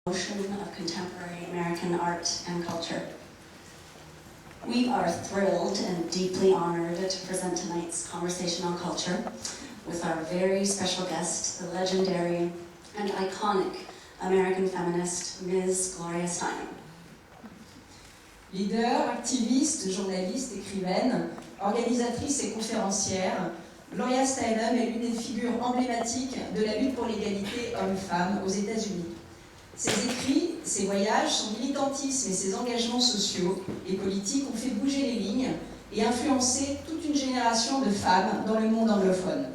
Ocean of contemporary American art and culture. We are thrilled and deeply honored to present tonight's conversation on culture with our very special guest, the legendary and iconic American feminist, Ms. Gloria Steinem. Leader, activiste, journaliste, écrivaine, organisatrice et conférencière, Gloria Steinem est l'une des figures emblématiques de la lutte pour l'égalité homme-femme aux États-Unis. Ses écrits, ses voyages, son militantisme et ses engagements sociaux et politiques ont fait bouger les lignes et influencé toute une génération de femmes dans le monde anglophone.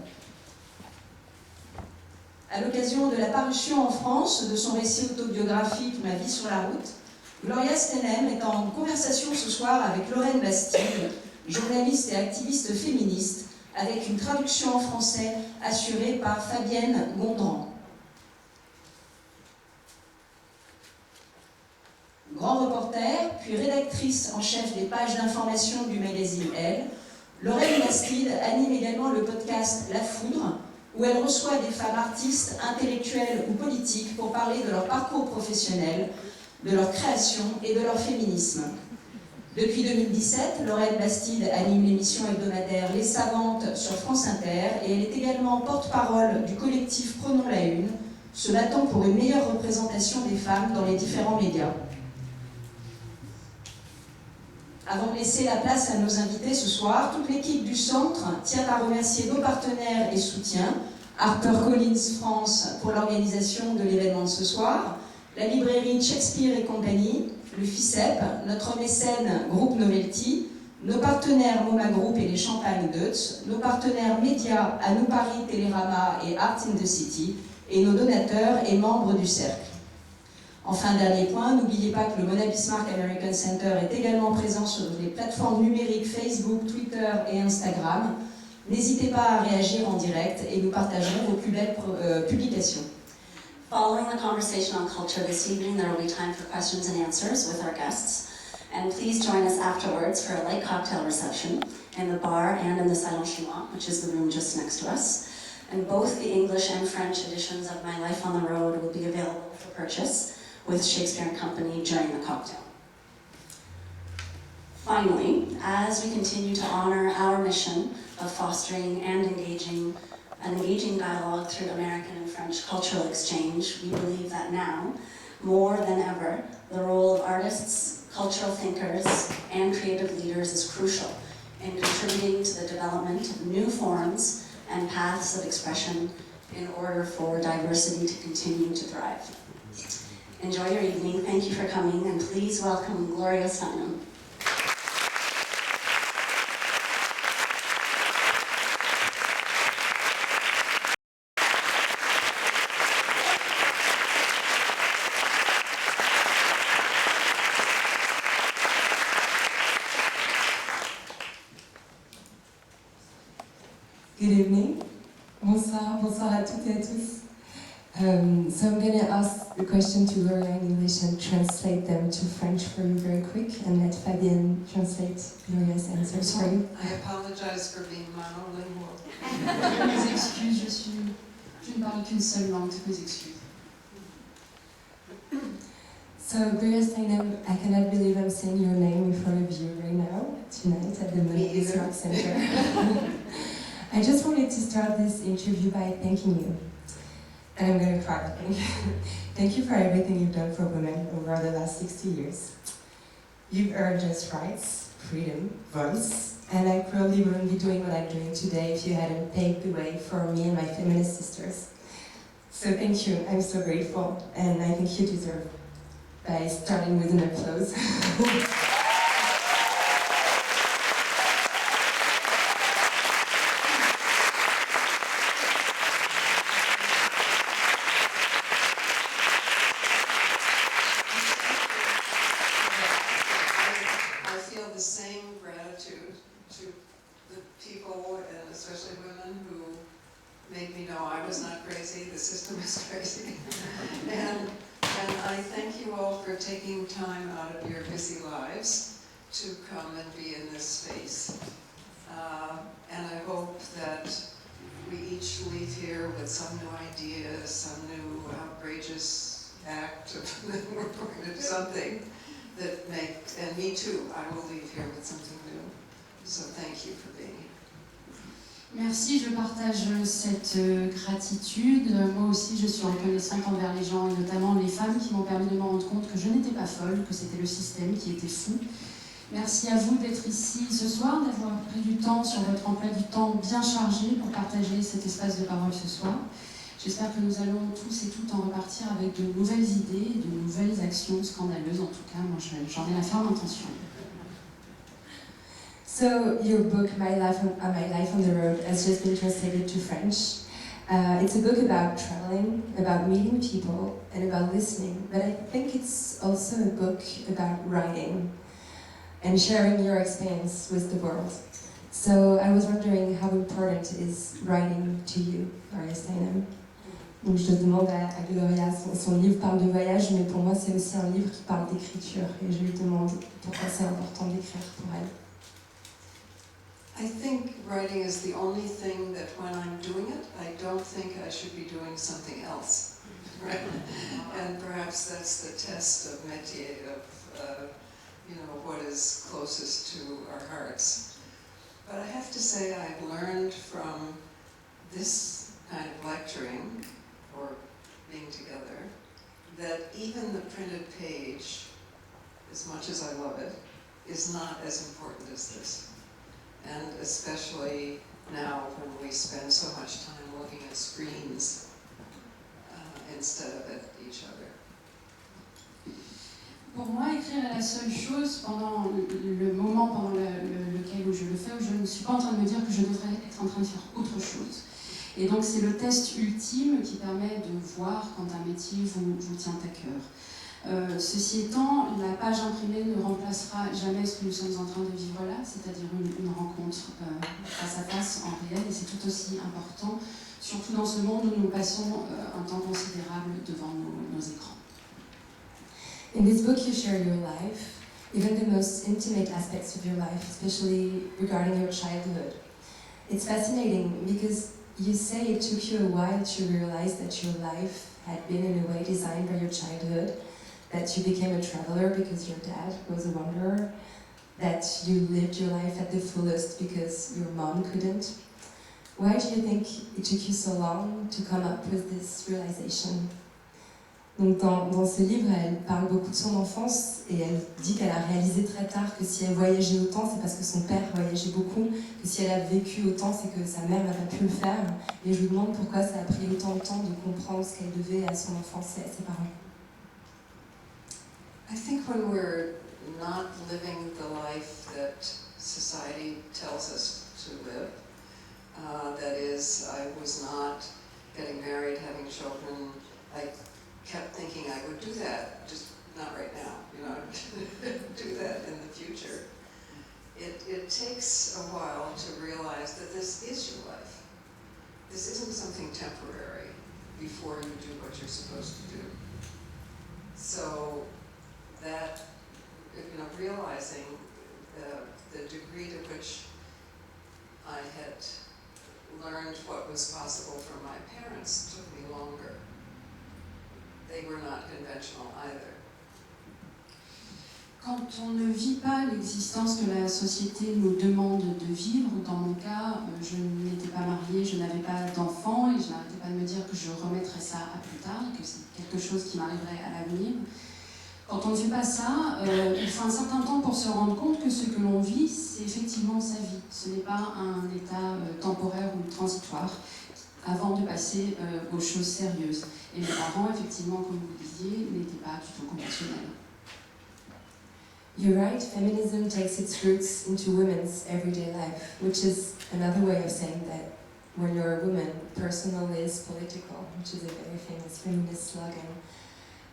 À l'occasion de la parution en France de son récit autobiographique « Ma vie sur la route », Gloria Steinem est en conversation ce soir avec Lorraine Bastide, journaliste et activiste féministe, avec une traduction en français assurée par Fabienne Gondran. Grand reporter, puis rédactrice en chef des pages d'information du magazine Elle, Lorraine Bastide anime également le podcast La Foudre, où elle reçoit des femmes artistes, intellectuelles ou politiques pour parler de leur parcours professionnel, de leur création et de leur féminisme. Depuis 2017, Lorraine Bastide anime l'émission hebdomadaire Les Savantes sur France Inter et elle est également porte-parole du collectif Prenons la Une, se battant pour une meilleure représentation des femmes dans les différents médias. Avant de laisser la place à nos invités ce soir, toute l'équipe du Centre tient à remercier nos partenaires et soutiens, HarperCollins France pour l'organisation de l'événement de ce soir, la librairie Shakespeare et compagnie, le FICEP, notre mécène Groupe Novelty, nos partenaires MoMA Group et les Champagne Deutz, nos partenaires médias Anou Paris, Télérama et Art in the City, et nos donateurs et membres du Cercle. Enfin, dernier point, n'oubliez pas que le Mona Bismarck American Center est également présent sur les plateformes numériques Facebook, Twitter et Instagram. N'hésitez pas à réagir en direct et nous partagerons vos plus belles publications. Following the conversation on culture this evening, there will be time for questions and answers with our guests. And please join us afterwards for a light cocktail reception in the bar and in the Salon Chinois, which is the room just next to us. And both the English and French editions of My Life on the Road will be available for purchase with Shakespeare & Company during the cocktail. Finally, as we continue to honor our mission of fostering and engaging an engaging dialogue through American and French cultural exchange, we believe that now, more than ever, the role of artists, cultural thinkers, and creative leaders is crucial in contributing to the development of new forms and paths of expression in order for diversity to continue to thrive. Enjoy your evening, thank you for coming, and please welcome Gloria Steinem. Good evening. Bonsoir, bonsoir à toutes et à tous. So I'm going to ask the question to Gloria in English and translate them to French for you very quick, and let Fabienne translate Gloria's answers for you. I apologize for being monolingual. Mes excuses, je ne parle qu'une seule langue, toutes mes excuses. So Gloria Steinem, I cannot believe I'm saying your name in front of you right now, tonight at the Mona Bismarck Center. I just wanted to start this interview by thanking you. And I'm going to cry, I think. Thank you for everything you've done for women over the last 60 years. You've earned just rights, freedom, voice, and I probably wouldn't be doing what I'm doing today if you hadn't paved the way for me and my feminist sisters. So thank you, I'm so grateful, and I think you deserve by starting with an applause. Make me know I was not crazy, the system is crazy. and I thank you all for taking time out of your busy lives to come and be in this space. And I hope that we each leave here with some new ideas, some new outrageous act of, we're going to do something that and me too, I will leave here with something new. So thank you for being here. Merci, je partage cette gratitude. Moi aussi, je suis reconnaissante envers les gens, et notamment les femmes qui m'ont permis de me rendre compte que je n'étais pas folle, que c'était le système qui était fou. Merci à vous d'être ici ce soir, d'avoir pris du temps sur votre emploi du temps bien chargé pour partager cet espace de parole ce soir. J'espère que nous allons tous et toutes en repartir avec de nouvelles idées, de nouvelles actions scandaleuses. En tout cas, moi, j'en ai la ferme intention. So your book, My Life on the Road, has just been translated to French. It's a book about traveling, about meeting people, and about listening. But I think it's also a book about writing and sharing your experience with the world. So I was wondering how important is writing to you, Gloria Steinem? Donc je demande à Gloria, son livre parle de voyage, mais pour moi c'est aussi un livre qui parle d'écriture. Et je lui demande pourquoi c'est important d'écrire pour elle. I think writing is the only thing that when I'm doing it, I don't think I should be doing something else. Right? And perhaps that's the test of métier, of what is closest to our hearts. But I have to say I've learned from this kind of lecturing, or being together, that even the printed page, as much as I love it, is not as important as this. And especially now when we spend so much time looking at screens instead of at each other. Pour moi, écrire est la seule chose pendant le moment pendant lequel je le fais, où je ne suis pas en train de me dire que je devrais être en train de faire autre chose. Et donc c'est le test ultime qui permet de voir quand un métier vous tient à cœur. Ceci étant, la page imprimée ne remplacera jamais ce que nous sommes en train de vivre là, c'est-à-dire une rencontre face à face en réel, et c'est tout aussi important, surtout dans ce monde où nous passons un temps considérable devant nos écrans. In this book you share your life, even the most intimate aspects of your life, especially regarding your childhood. It's fascinating because you say it took you a while to realize that your life had been in a way designed by your childhood, that you became a traveler because your dad was a wanderer, that you lived your life at the fullest because your mom couldn't. Why do you think it took you so long to come up with this realization? Donc dans ce livre, elle parle beaucoup de son enfance et elle dit qu'elle a réalisé très tard que si elle voyageait autant, c'est parce que son père voyageait beaucoup, que si elle a vécu autant, c'est que sa mère n'a pas pu le faire. Et je lui demande pourquoi ça a pris autant de temps de comprendre ce qu'elle devait à son enfance et à ses parents. I think when we're not living the life that society tells us to live, that is, I was not getting married, having children, I kept thinking I would do that, just not right now, do that in the future. It takes a while to realize that this is your life. This isn't something temporary before you do what you're supposed to do. So that, realizing the degree to which I had learned what was possible from my parents took me longer. They were not conventional either. Quand on ne vit pas l'existence que la société nous demande de vivre, dans mon cas, je n'étais pas mariée, je n'avais pas d'enfants et je n'arrêtais pas de me dire que je remettrais ça à plus tard, que c'est quelque chose qui m'arriverait à l'avenir. Quand on ne fait pas ça, il faut un certain temps pour se rendre compte que ce que l'on vit, c'est effectivement sa vie. Ce n'est pas un état temporaire ou transitoire, avant de passer aux choses sérieuses. Et mes parents, effectivement, comme vous le disiez, n'étaient pas du tout conventionnels. You're right, feminism takes its roots into women's everyday life, which is another way of saying that when you're a woman, personal is political, which is a very famous feminist slogan.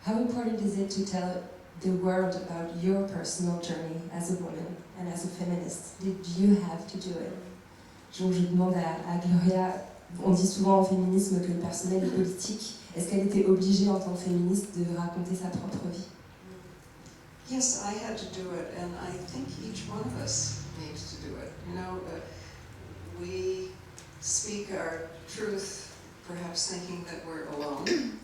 How important is it to tell the world about your personal journey as a woman and as a feminist? Did you have to do it? Donc je demande à Gloria, on dit souvent en féminisme que le personnel est politique. Est-ce qu'elle était obligée en tant que féministe de raconter sa propre vie? Yes, I had to do it, and I think each one of us needs to do it. We speak our truth, perhaps thinking that we're alone,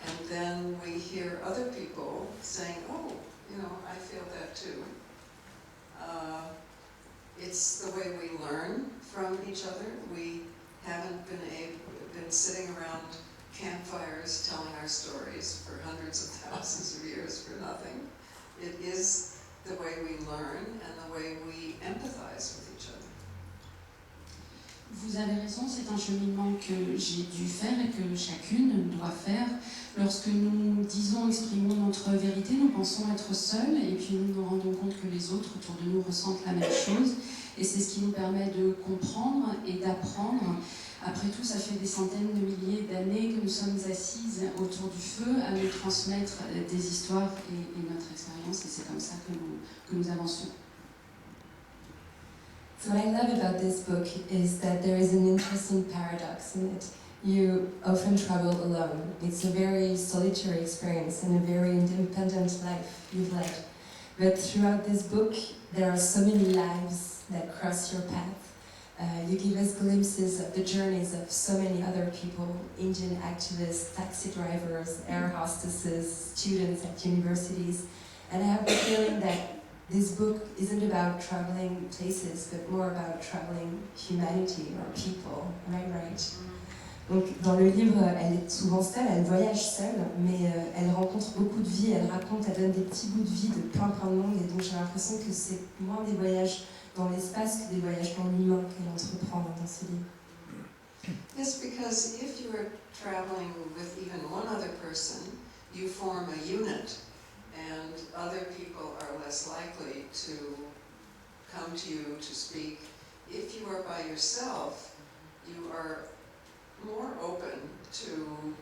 And then we hear other people saying, oh, you know, I feel that too. It's the way we learn from each other. We haven't been sitting around campfires telling our stories for hundreds of thousands of years for nothing. It is the way we learn and the way we empathize with each other. Vous avez raison, c'est un cheminement que j'ai dû faire et que chacune doit faire. Lorsque nous disons, exprimons notre vérité, nous pensons être seuls et puis nous nous rendons compte que les autres autour de nous ressentent la même chose. Et c'est ce qui nous permet de comprendre et d'apprendre. Après tout, ça fait des centaines de milliers d'années que nous sommes assises autour du feu à nous transmettre des histoires et notre expérience. Et c'est comme ça que nous avançons. So what I love about this book is that there is an interesting paradox in it. You often travel alone. It's a very solitary experience and a very independent life you've led. But throughout this book, there are so many lives that cross your path. You give us glimpses of the journeys of so many other people, Indian activists, taxi drivers, air hostesses, students at universities. And I have the feeling that this book isn't about traveling places, but more about traveling humanity or people. Am I right? Donc, dans le livre, elle est souvent seule, elle voyage seule, mais elle rencontre beaucoup de vie, elle raconte, elle donne des petits bouts de vie de plein de monde, et donc j'ai l'impression que c'est moins des voyages dans l'espace que des voyages dans l'humain qu'elle entreprend dans ce livre. Yes, because if you are traveling with even one other person, you form a unit, and other people are less likely to come to you to speak. If you are by yourself, you are more open to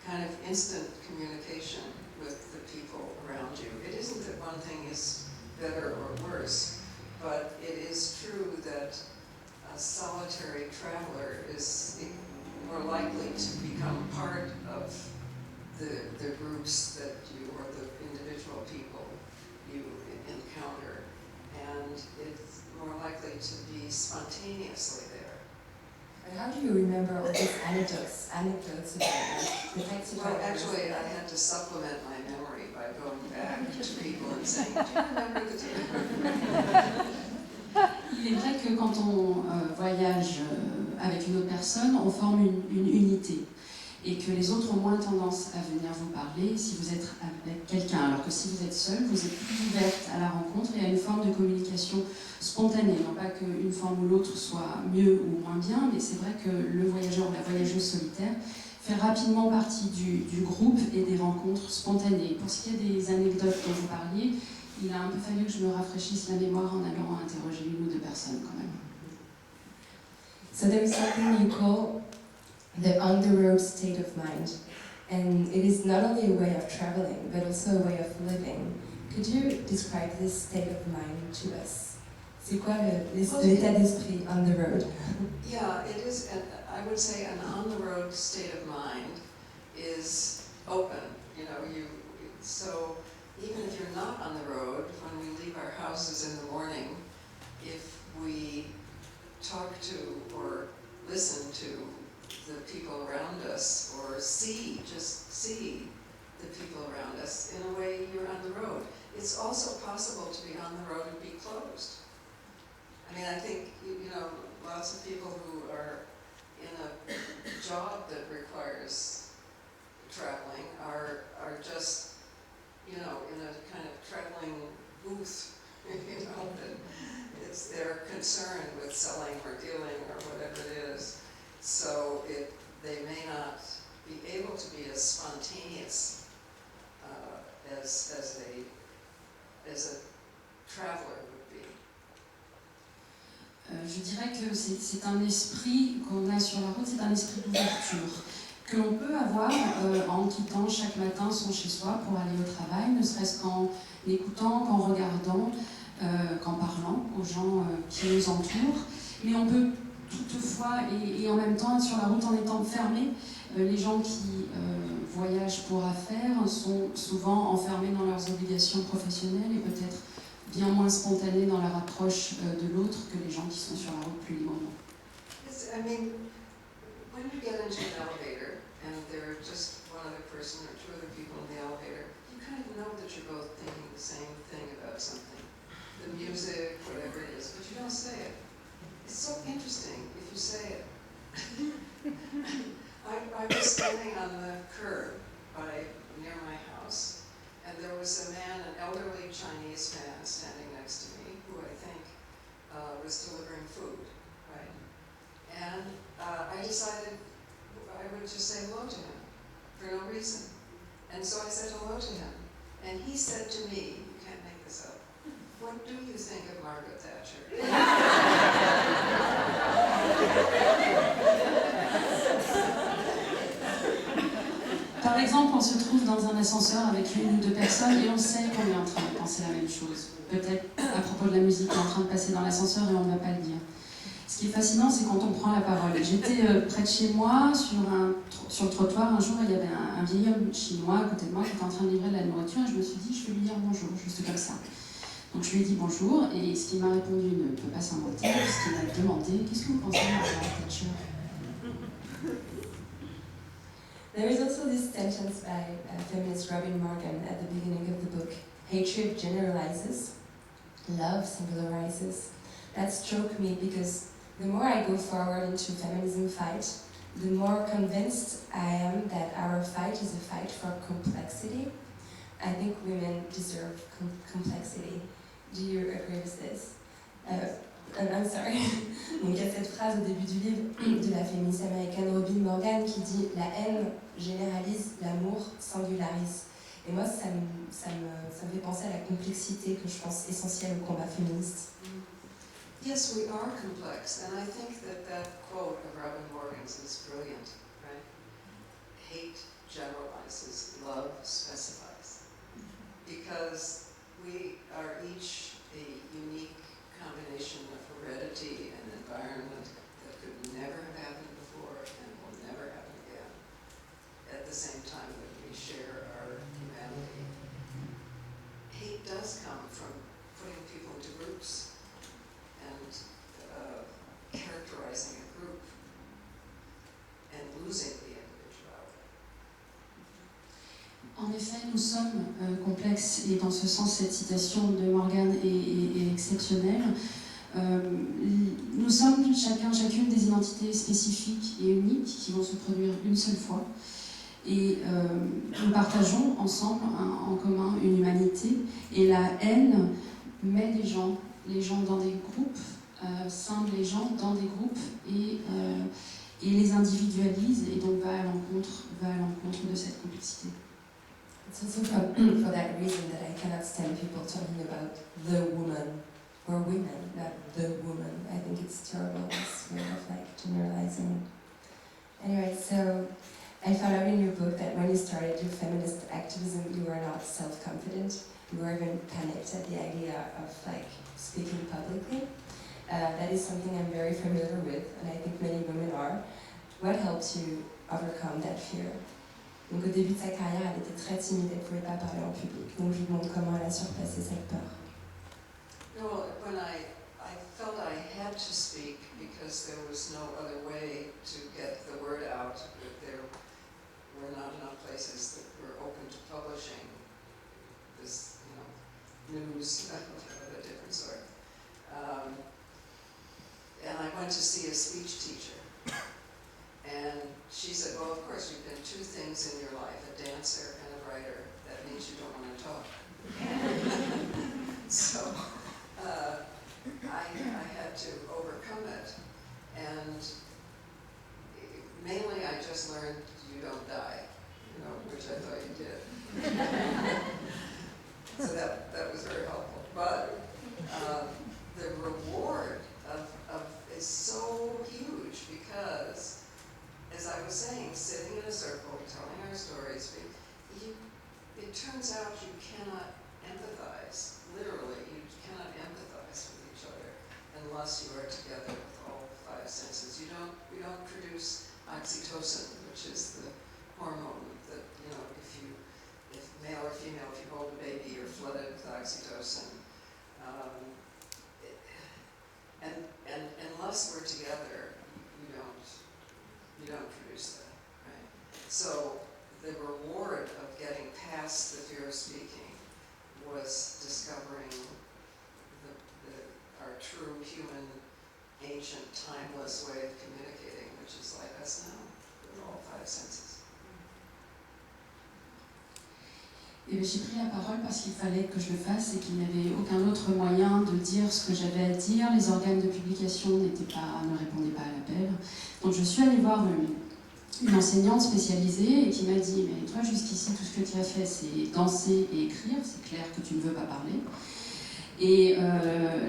kind of instant communication with the people around you. It isn't that one thing is better or worse, but it is true that a solitary traveler is more likely to become part of the groups that you, or the individual people you encounter, and it's more likely to be spontaneously there. And how do you remember all these anecdotes about the taxi Well, drivers? actually, I had to supplement my memory by going back to people and saying, do you remember the time? Il est vrai que quand on voyage avec une autre personne, on forme une unité. Et que les autres ont moins tendance à venir vous parler si vous êtes avec quelqu'un. Alors que si vous êtes seul, vous êtes plus ouverte à la rencontre et à une forme de communication spontanée. Non pas qu'une forme ou l'autre soit mieux ou moins bien, mais c'est vrai que le voyageur ou la voyageuse solitaire fait rapidement partie du groupe et des rencontres spontanées. Pour ce qui est des anecdotes dont vous parliez, il a un peu fallu que je me rafraîchisse la mémoire en allant interroger une ou deux personnes quand même. So there is something you call the on-the-road state of mind. And it is not only a way of traveling, but also a way of living. Could you describe this state of mind to us? C'est quoi l'état d'esprit on the road? Yeah, it is, I would say an on-the-road state of mind is open. You know, so even if you're not on the road, when we leave our houses in the morning, if we talk to or listen to the people around us, or just see the people around us, in a way you're on the road. It's also possible to be on the road and be closed. I mean, I think, you know, lots of people who are in a job that requires traveling are just, you know, in a kind of traveling booth, you know, that they're concerned with selling or dealing or whatever it is. So they may not be able to be as spontaneous as a traveler would be. Je dirais que c'est un esprit qu'on a sur la route, c'est un esprit d'ouverture que l'on peut avoir en quittant chaque matin son chez-soi pour aller au travail, ne serait-ce qu'en écoutant, qu'en regardant, qu'en parlant aux gens qui nous entourent. Mais on peut toutefois et en même temps être sur la route en étant fermé. Les gens qui voyagent pour affaires sont souvent enfermés dans leurs obligations professionnelles et peut-être bien moins spontanés dans leur approche de l'autre que les gens qui sont sur la route plus librement. I mean, when you get into an elevator and there are just one other person or two other people in the elevator, you kind of know that you're both thinking the same thing about something. The music, whatever it is, but you don't say it. It's so interesting if you say it. I was standing on the curb near my house, and there was a man, an elderly Chinese man, standing next to me, who I think was delivering food, right? And I decided I would just say hello to him for no reason. And so I said hello to him, and he said to me, you can't make this up, "What do you think of Margaret Thatcher?" Par exemple, on se trouve dans un ascenseur avec une ou deux personnes et on sait qu'on est en train de penser la même chose. Peut-être à propos de la musique qui est en train de passer dans l'ascenseur et on ne va pas le dire. Ce qui est fascinant, c'est quand on prend la parole. J'étais près de chez moi, sur le trottoir, un jour, il y avait un vieil homme chinois à côté de moi qui était en train de livrer de la nourriture et je me suis dit, je vais lui dire bonjour, juste comme ça. Donc je lui ai dit bonjour et ce qu'il m'a répondu ne peut pas s'inventer, parce qu'il m'a demandé, qu'est-ce que vous pensez de Margaret Thatcher? There is also this sentence by feminist Robin Morgan at the beginning of the book. Hatred generalizes, love singularizes. That struck me because the more I go forward into feminism fight, the more convinced I am that our fight is a fight for complexity. I think women deserve complexity. Do you agree with this? I'm sorry. Donc il y a cette phrase au début du livre de la féministe américaine Robin Morgan qui dit « La haine généralise, l'amour singularise ». Et moi, ça me fait penser à la complexité que je pense essentielle au combat féministe. Yes, we are complex, and I think that quote of Robin Morgan's is brilliant, right? Hate generalizes, love specifies. Because we are each a unique combination of heredity and environment that could never have happened before and will never happen again at the same time that we share our humanity. Hate does come from putting people into groups and characterizing a group and losing the individuality. En effet, nous sommes complexes et dans ce sens, cette citation de Morgan est exceptionnelle. Nous sommes chacune des identités spécifiques et uniques qui vont se produire une seule fois. Et nous partageons ensemble en commun une humanité. Et la haine met les gens dans des groupes, scinde les gens dans des groupes et les individualise et donc va à l'encontre de cette complexité. It's also for that reason that I cannot stand people talking about the woman or women, not the woman. I think it's terrible, this way of generalizing. Anyway, so I found out in your book that when you started your feminist activism, you were not self-confident. You were even panicked at the idea of speaking publicly. That is something I'm very familiar with, and I think many women are. What helped you overcome that fear? Donc au début de sa carrière, elle était très timide, elle ne pouvait pas parler en public. Donc je vous demande comment elle a surpassé cette peur. No, when I felt I had to speak because there was no other way to get the word out, that there were not enough places that were open to publishing this, news of a different sort. And I went to see a speech teacher. And she said, well, of course, you've been two things in your life, a dancer and a writer. That means you don't want to talk. So I had to overcome it. And mainly I just learned you don't die, which I thought you did. So that was very helpful. But the reward is so huge because, as I was saying, sitting in a circle, telling our stories, it turns out you cannot empathize, literally, you cannot empathize with each other unless you are together with all five senses. We don't produce oxytocin, which is the hormone that, if male or female, if you hold a baby, you're flooded with oxytocin. And unless we're together, you don't produce that, right? So the reward timeless way of communicating, which is like us now, with all five senses. Et j'ai pris la parole parce qu'il fallait que je le fasse et qu'il n'y avait aucun autre moyen de dire ce que j'avais à dire. Les organes de publication ne répondaient pas à l'appel. Donc je suis allée voir une enseignante spécialisée et qui m'a dit « Mais toi, jusqu'ici, tout ce que tu as fait, c'est danser et écrire. C'est clair que tu ne veux pas parler. » Et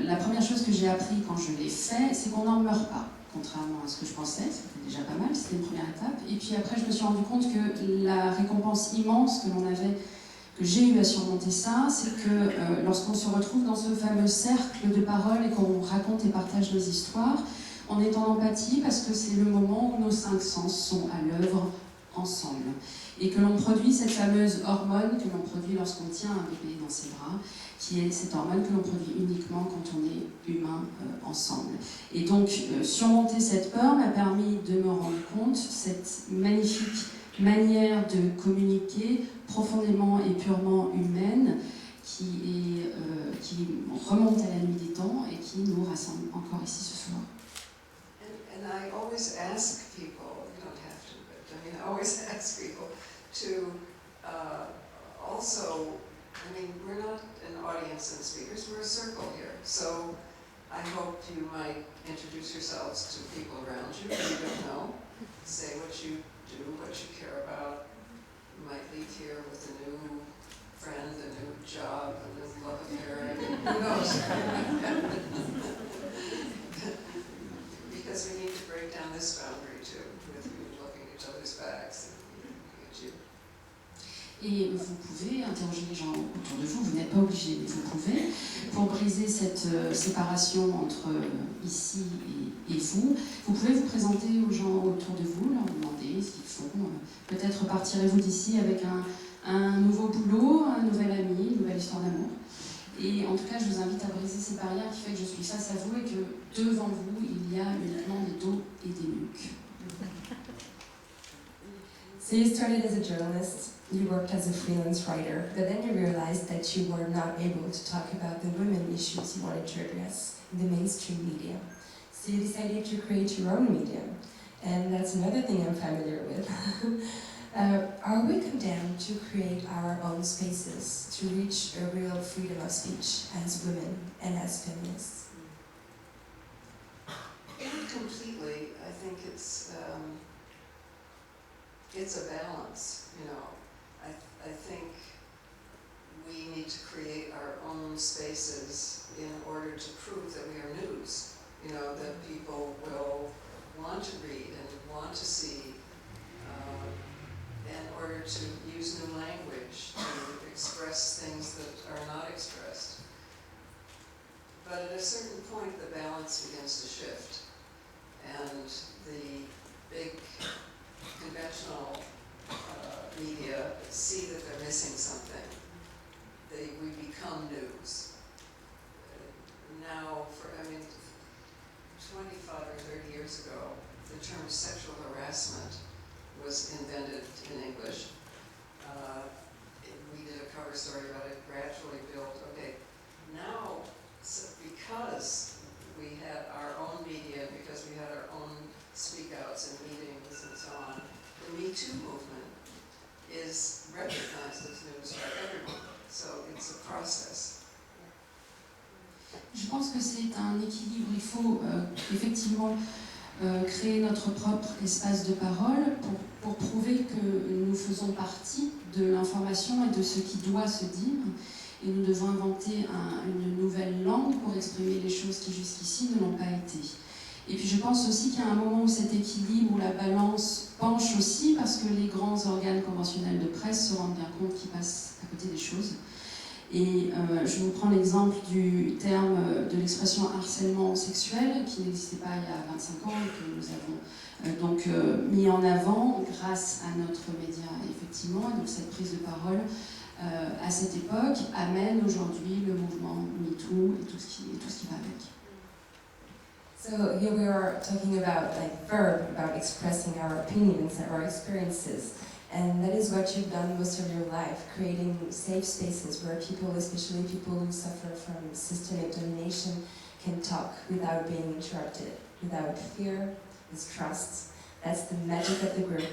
la première chose que j'ai appris quand je l'ai fait, c'est qu'on n'en meurt pas. Contrairement à ce que je pensais, c'était déjà pas mal, c'était une première étape. Et puis après, je me suis rendu compte que la récompense immense que j'ai eu à surmonter ça, c'est que lorsqu'on se retrouve dans ce fameux cercle de paroles et qu'on raconte et partage nos histoires, on est en empathie parce que c'est le moment où nos 5 sens sont à l'œuvre ensemble. Et que l'on produit cette fameuse hormone que l'on produit lorsqu'on tient un bébé dans ses bras, qui est cette hormone que l'on produit uniquement quand on est humain ensemble. Et donc, surmonter cette peur m'a permis de me rendre compte, cette magnifique manière de communiquer profondément et purement humaine qui remonte à la nuit des temps et qui nous rassemble encore ici ce soir. And I always ask people, you don't have to, but I mean, I always ask people to also, I mean, we're not an audience and speakers, we're a circle here. So I hope you might introduce yourselves to people around you who you don't know, say what you do, what you care about. You might leave here with a new friend, a new job, a new love affair, I mean, who knows? Because we need to break down this boundary too, with you looking at each other's backs and looking at you. Et vous pouvez interroger les gens autour de vous, vous n'êtes pas obligé, mais vous pouvez, pour briser cette séparation entre ici et vous. Vous pouvez vous présenter aux gens autour de vous, leur demander ce qu'ils font. Peut-être partirez-vous d'ici avec un nouveau boulot, un nouvel ami, une nouvelle histoire d'amour. Et en tout cas, je vous invite à briser ces barrières qui fait que je suis face à vous et que devant vous, il y a uniquement des dos et des nuques. So you started as a journalist, you worked as a freelance writer, but then you realized that you were not able to talk about the women issues you wanted to address in the mainstream media. So you decided to create your own medium, and that's another thing I'm familiar with. Are we condemned to create our own spaces to reach a real freedom of speech as women and as feminists? Not completely. I think it's a balance, you know. I think we need to create our own spaces in order to prove that we are news, you know, that people will want to read and want to see, in order to use new language, to express things that are not expressed. But at a certain point, the balance begins to shift, and the big conventional media see that they're missing something. We become news. Now, 25 or 30 years ago, the term sexual harassment was invented in English. We did a cover story about it, gradually built. Okay, now, because we had our own media, because we had our own speak-outs and meetings and so on, the Me Too movement is recognized as news by everyone. So it's a process. Je pense que c'est un équilibre. Il faut effectivement créer notre propre espace de parole pour prouver que nous faisons partie de l'information et de ce qui doit se dire. Et nous devons inventer une nouvelle langue pour exprimer les choses qui jusqu'ici ne l'ont pas été. Et puis je pense aussi qu'il y a un moment où cet équilibre, où la balance penche aussi, parce que les grands organes conventionnels de presse se rendent bien compte qu'ils passent à côté des choses. Et je vous prends l'exemple du terme de l'expression harcèlement sexuel, qui n'existait pas il y a 25 ans et que nous avons donc mis en avant grâce à notre média, effectivement. Et donc cette prise de parole à cette époque amène aujourd'hui le mouvement MeToo et tout ce qui va avec. So here we are talking about verb, about expressing our opinions, our experiences. And that is what you've done most of your life, creating safe spaces where people, especially people who suffer from systemic domination, can talk without being interrupted, without fear, with trust. That's the magic of the group.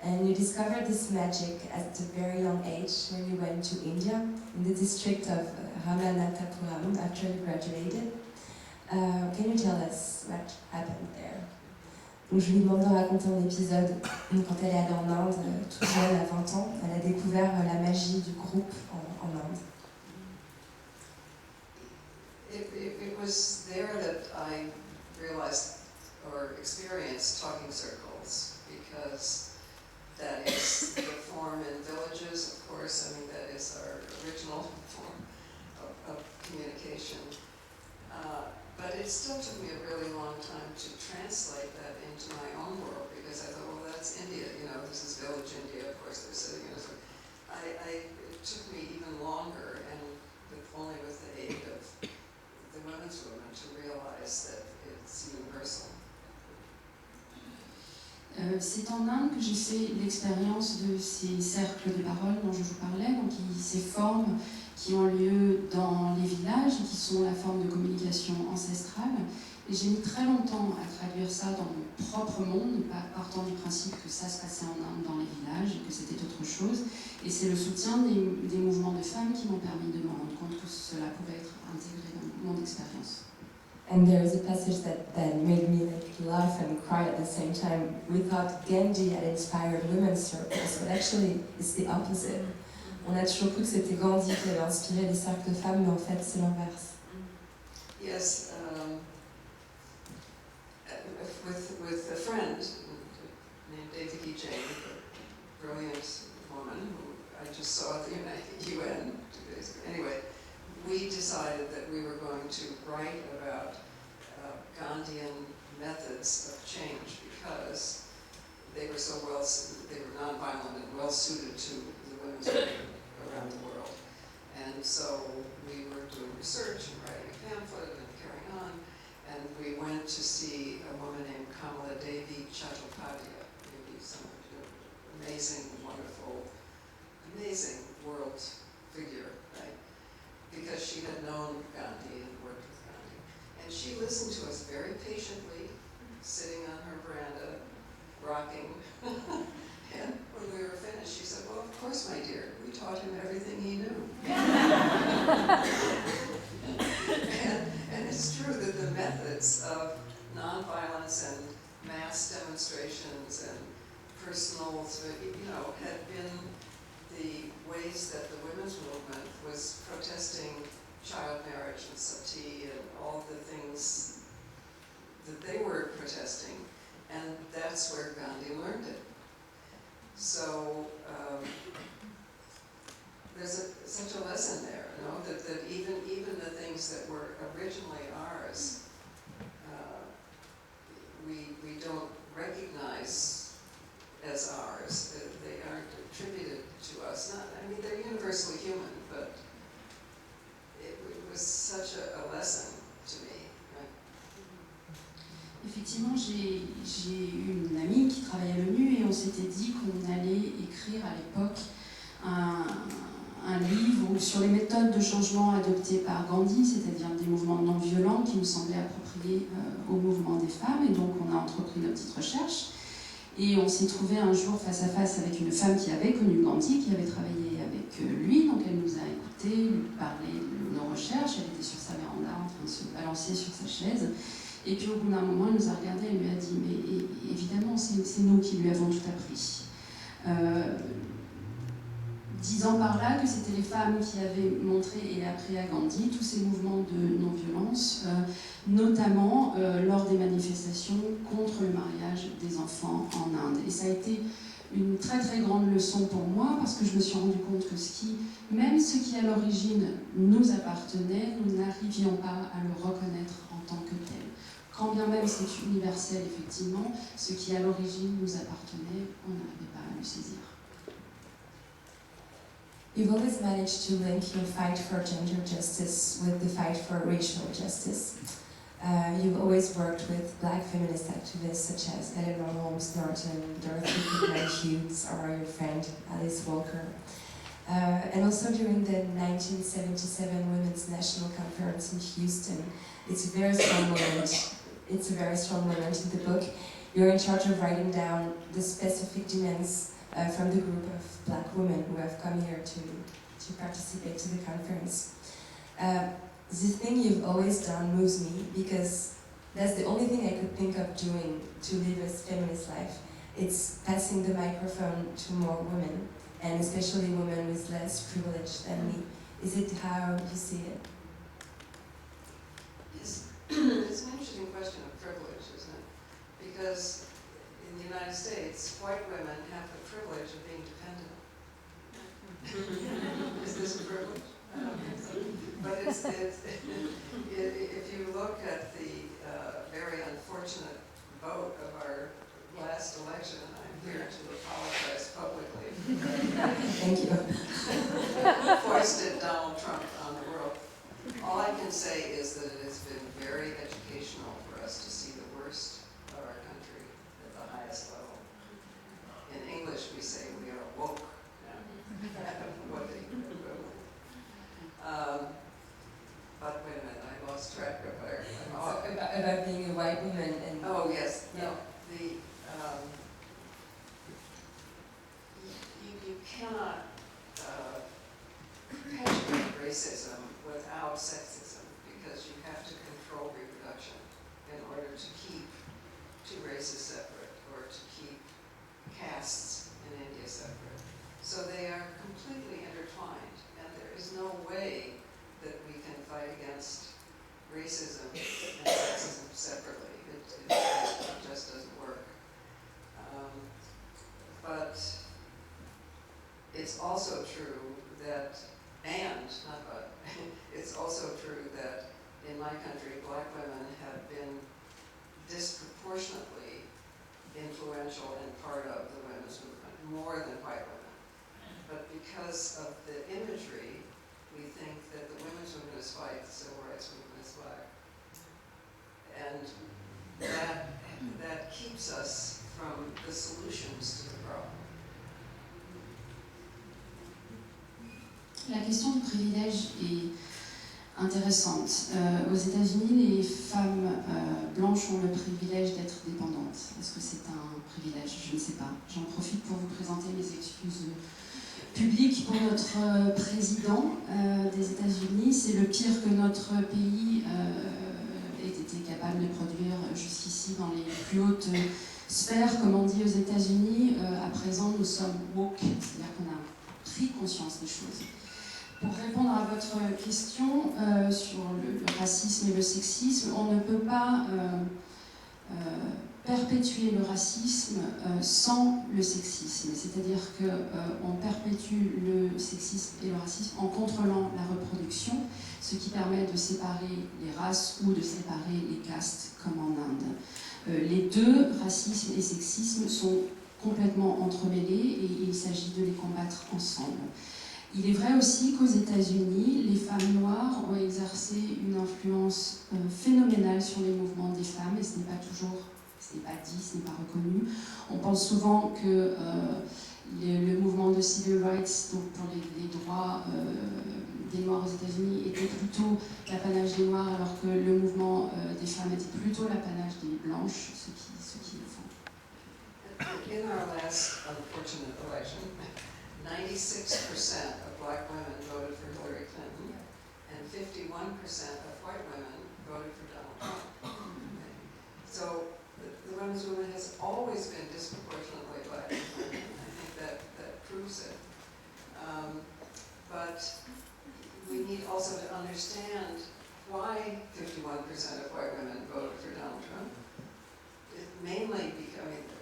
And you discovered this magic at a very young age when you went to India, in the district of Ramanathapuram, after you graduated. Can you tell us what happened there? Donc je lui demande de raconter un épisode quand elle est allée en Inde, toute jeune, à 20 ans. Elle a découvert la magie du groupe en Inde. It was there that I realized or experienced talking circles, because that is the form in villages, of course. I mean, that is our original form of communication. But it still took me a really long time to translate that into my own world, because I thought, well, that's India, you know, this is village India, of course, they're sitting in a... It took me even longer, and only with the aid of the women's movement, to realize that it's universal. C'est en Inde que j'ai fait l'expérience de ces cercles de parole dont je vous parlais, donc ces formes qui ont lieu dans les villages et qui sont la forme de communication ancestrale. Et j'ai mis très longtemps à traduire ça dans mon propre monde, partant du principe que ça se passait en Inde dans les villages et que c'était autre chose. Et c'est le soutien des mouvements de femmes qui m'ont permis de me rendre compte que cela pouvait être intégré dans mon expérience. And there is a passage that made me laugh and cry at the same time. We thought Gandhi had inspired women's circles, but actually it's the opposite. On a toujours cru que c'était Gandhi qui avait inspiré les cercles de femmes, mais en fait c'est l'inverse. Yes, with a friend named Devaki Jain, a brilliant woman who I just saw at the UN 2 days ago. Anyway, we decided that we were going to write about Gandhian methods of change, because they were they were nonviolent and well suited to the women's movement around the world. And so we were doing research and writing a pamphlet and carrying on, and we went to see a woman named Kamala Devi Chattopadhyay, maybe some of you, amazing, wonderful, amazing world figure, right? Because she had known Gandhi and worked with Gandhi. And she listened to us very patiently, sitting on her veranda, rocking. And when we were finished, she said, well, of course, my dear, we taught him everything he knew. and it's true that the methods of nonviolence and mass demonstrations and personal, had been the ways that the women's movement was protesting child marriage and sati and all the things that they were protesting, and that's where Gandhi learned it. So there's such a lesson there, that even the things that were originally ours, we don't recognize as ours. They aren't attributed to us. They're universally human, but it was such a lesson to me. Right? Effectivement, j'ai eu une amie qui travaillait à l'ONU et on s'était dit qu'on allait écrire à l'époque un livre sur les méthodes de changement adoptées par Gandhi, c'est-à-dire des mouvements non violents qui nous semblaient appropriés au mouvement des femmes. Et donc on a entrepris nos petites recherches. Et on s'est trouvé un jour face à face avec une femme qui avait connu Gandhi, qui avait travaillé avec lui. Donc elle nous a écoutés, lui parlé de nos recherches. Elle était sur sa véranda en train de se balancer sur sa chaise. Et puis au bout d'un moment, elle nous a regardé et lui a dit « Mais évidemment, c'est nous qui lui avons tout appris. » Disant par là que c'était les femmes qui avaient montré et appris à Gandhi tous ces mouvements de non-violence, notamment lors des manifestations contre le mariage des enfants en Inde. Et ça a été une très très grande leçon pour moi, parce que je me suis rendu compte que même ce qui à l'origine nous appartenait, nous n'arrivions pas à le reconnaître en tant que tel. Quand bien même c'est universel, effectivement, ce qui à l'origine nous appartenait, on n'arrivait pas à le saisir. You've always managed to link your fight for gender justice with the fight for racial justice. You've always worked with Black feminist activists such as Eleanor Holmes Norton, Dorothy Goodman Hughes, or your friend Alice Walker. And also during the 1977 Women's National Conference in Houston, it's a very strong moment. It's a very strong moment in the book. You're in charge of writing down the specific demands from the group of Black women who have come here to participate to the conference. The thing you've always done moves me because that's the only thing I could think of doing to live a feminist life. It's passing the microphone to more women, and especially women with less privilege than me. Is it how you see it? It's an interesting question of privilege, isn't it? Because in the United States, white women have the privilege of being dependent. Is this a privilege? I don't think so. But if you look at the very unfortunate vote of our last election, and I'm here to apologize publicly Thank you. foisted Donald Trump on the world. All I can say is that it has been very educational for us to see the worst of our country at the highest level. In English, we say we are woke. What the equivalent. But wait a minute, I lost track of where. About being a white woman and Oh yes, yeah. no, you cannot perpetuate racism without sexism because you have to control reproduction in order to keep two races separate or to keep castes in India separate. So they are completely intertwined, and there is no way that we can fight against racism and sexism separately. It just doesn't work. But it's also true that, it's also true that in my country, Black women have been disproportionately influential and part of the women's movement, more than white women. But because of the imagery, we think that the women's movement is white, the civil rights movement is black. And that keeps us from the solutions to the problem. La question du privilège est intéressante. Aux États-Unis, les femmes blanches ont le privilège d'être dépendantes. Est-ce que c'est un privilège? Je ne sais pas. J'en profite pour vous présenter mes excuses publiques pour notre président des États-Unis. C'est le pire que notre pays ait été capable de produire jusqu'ici dans les plus hautes sphères, comme on dit aux États-Unis. À présent, nous sommes woke, c'est-à-dire qu'on a pris conscience des choses. Pour répondre à votre question sur le racisme et le sexisme, on ne peut pas perpétuer le racisme sans le sexisme. C'est-à-dire qu'on perpétue le sexisme et le racisme en contrôlant la reproduction, ce qui permet de séparer les races ou de séparer les castes, comme en Inde. Les deux, racisme et sexisme, sont complètement entremêlés et il s'agit de les combattre ensemble. Il est vrai aussi qu'aux États-Unis, les femmes noires ont exercé une influence phénoménale sur les mouvements des femmes, et ce n'est pas toujours, ce n'est pas dit, ce n'est pas reconnu. On pense souvent que le mouvement de civil rights, donc pour les droits des Noirs aux États-Unis, était plutôt l'apanage des Noirs, alors que le mouvement des femmes était plutôt l'apanage des Blanches, ce qui le font. In our last unfortunate election, 96% of Black women voted for Hillary Clinton, and 51% of white women voted for Donald Trump. So the women's movement has always been disproportionately Black women. I think that proves it. But we need also to understand why 51% of white women voted for Donald Trump. Mainly because,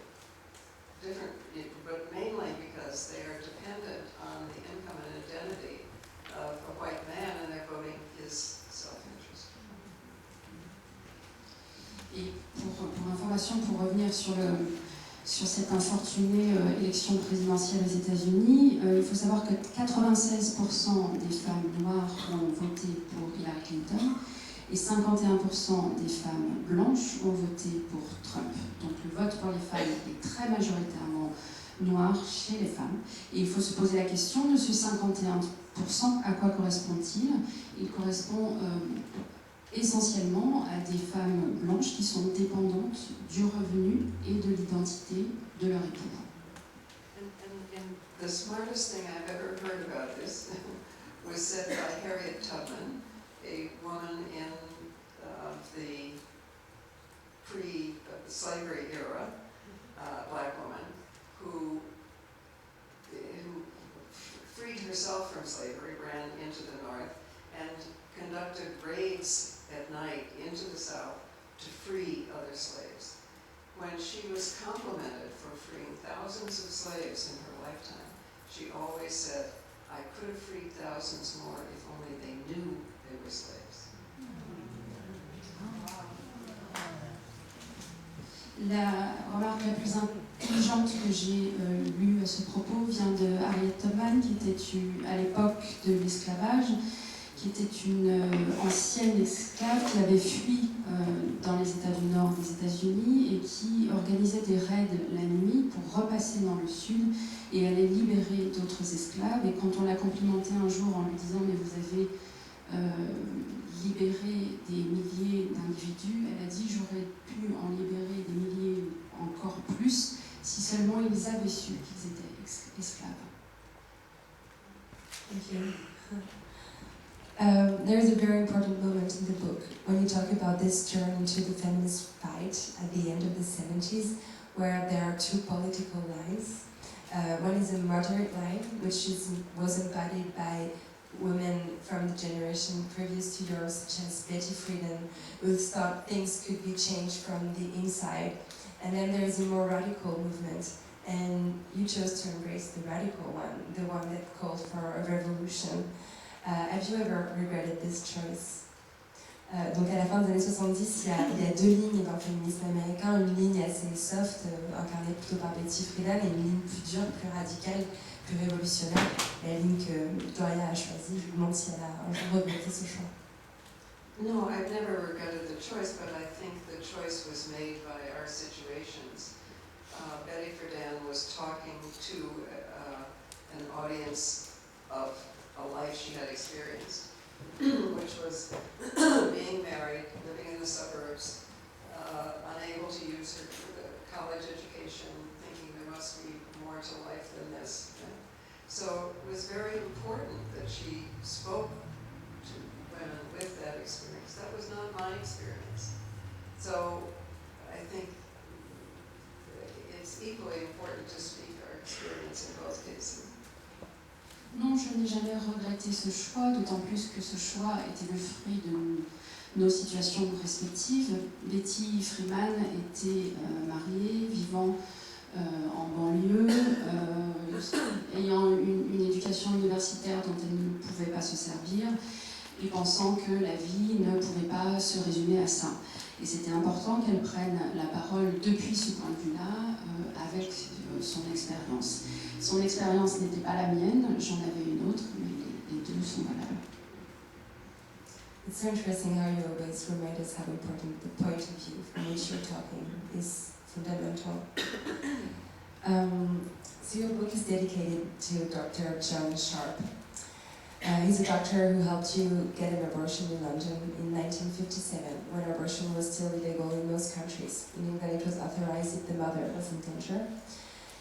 but mainly because they are dependent on the income and identity of a white man, and they're voting his self-interest. Et pour information, pour revenir sur cette infortunée élection présidentielle aux États-Unis, il faut savoir que 96% des femmes noires ont voté pour Hillary Clinton et 51% des femmes blanches ont voté pour Trump. Donc le vote pour les femmes est très majoritairement noir chez les femmes. Et il faut se poser la question de ce 51%, à quoi correspond-il? Il correspond essentiellement à des femmes blanches qui sont dépendantes du revenu et de l'identité de leur époux. And the smartest thing I've ever heard about this was said by Harriet Tubman, a woman in the pre-slavery era, black woman, who freed herself from slavery, ran into the North, and conducted raids at night into the South to free other slaves. When she was complimented for freeing thousands of slaves in her lifetime, she always said, "I could have freed thousands more if only they knew they were slaves." La remarque la plus intelligente que j'ai lue à ce propos vient de Harriet Tubman, qui était à l'époque de l'esclavage, qui était une ancienne esclave qui avait fui dans les États du Nord des États-Unis et qui organisait des raids la nuit pour repasser dans le Sud et aller libérer d'autres esclaves. Et quand on l'a complimentée un jour en lui disant « mais vous avez libéré des milliers d'individus », elle a dit « j'aurais pu en libérer des milliers encore plus si seulement ils avaient su qu'ils étaient esclaves ». Thank you. There is a very important moment in the book when you talk about this journey into the feminist fight at the end of the 70s, where there are two political lines. One is a moderate line, which was embodied by women from the generation previous to yours, such as Betty Friedan, who thought things could be changed from the inside. And then there is a more radical movement, and you chose to embrace the radical one, the one that called for a revolution. Have you ever regretted this choice? Donc à la fin des années 70, il y a deux lignes dans le féminisme américain, une ligne assez soft, incarnée plutôt par Betty Friedan, et une ligne plus dure, plus radicale, plus révolutionnaire, la ligne que Gloria a choisie. Je vous demande si elle a un jour regretté ce choix. No, I've never regretted the choice, but I think the choice was made by our situations. Betty Friedan was talking to an audience of a life she had experienced, which was being married, living in the suburbs, unable to use her college education, thinking there must be more to life than this. So it was very important that she spoke to women with that experience. That was not my experience. So I think it's equally important to speak our experience in both cases. Non, je n'ai jamais regretté ce choix, d'autant plus que ce choix était le fruit de nos situations respectives. Betty Freeman était mariée, vivant en banlieue, ayant une éducation universitaire dont elle ne pouvait pas se servir et pensant que la vie ne pouvait pas se résumer à ça. Et c'était important qu'elle prenne la parole depuis ce point de vue-là, avec son expérience. Son expérience n'était pas la mienne, j'en avais une autre, mais les deux sont valables. It's so interesting how you always remind us how important the point of view from which you're talking is fundamental. So your book is dedicated to Dr. John Sharp. He's a doctor who helped you get an abortion in London in 1957, when abortion was still illegal in most countries, meaning that it was authorized if the mother was in danger.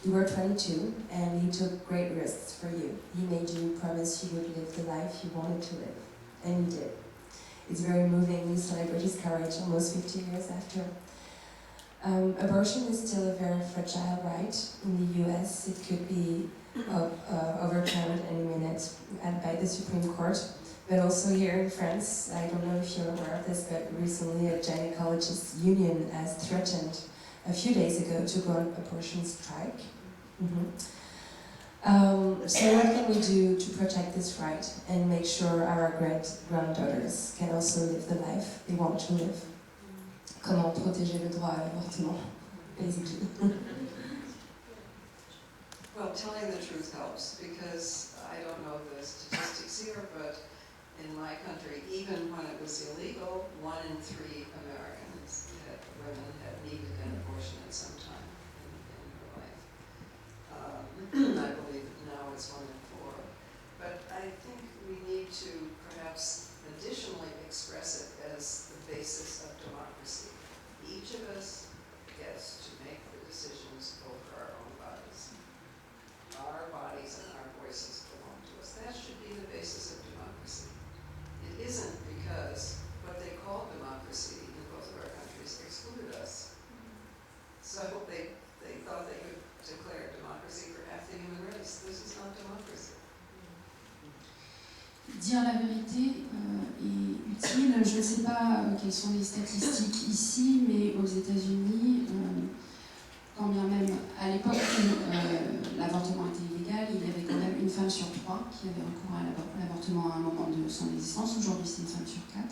You were 22, and he took great risks for you. He made you promise you would live the life you wanted to live, and you did. It's very moving. You celebrate his courage almost 50 years after. Abortion is still a very fragile right. In the US, it could be overturned any minute by the Supreme Court. But also here in France, I don't know if you're aware of this, but recently a gynecologists union has threatened a few days ago to go on abortion strike. So what can we do to protect this right and make sure our granddaughters can also live the life they want to live? Comment protéger le droit à l'avortement, basically. Well, telling the truth helps, because I don't know the statistics here, but in my country, even when it was illegal, 1 in 3 women had needed an abortion at some time in her life. société est utile. Je ne sais pas quelles sont les statistiques ici, mais aux États-Unis, quand bien même à l'époque où l'avortement était illégal, il y avait quand même une femme sur 3 qui avait recours à l'avortement à un moment de son existence. Aujourd'hui, c'est une femme sur 4.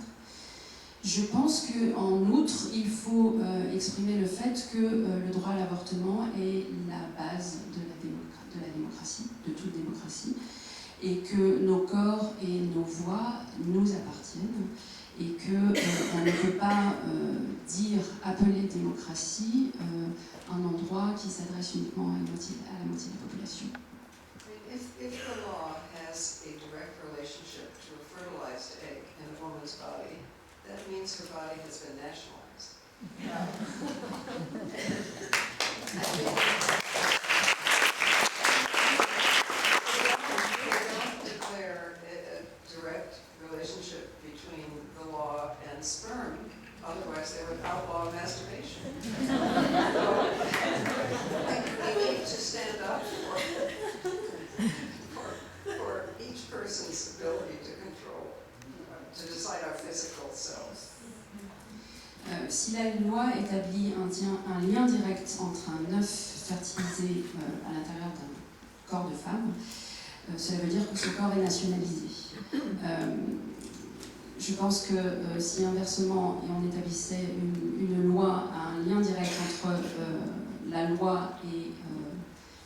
Je pense qu'en outre, il faut exprimer le fait que le droit à l'avortement est la base de la démocratie, de toute démocratie, et que nos corps et nos voix nous appartiennent, et qu'on ne peut pas appeler démocratie un endroit qui s'adresse uniquement à la moitié de la population. If the law has a direct relationship to a fertilized egg in a woman's body, that means her body has been nationalized. Declare a direct relationship between the law and sperm, otherwise they would outlaw masturbation. We need to stand up for each person's ability to control, to decide our physical selves. Si la loi établit un lien direct entre un œuf fertilisé à l'intérieur d'un corps de femme, cela veut dire que ce corps est nationalisé. Je pense que si inversement on établissait une loi à un lien direct entre la loi et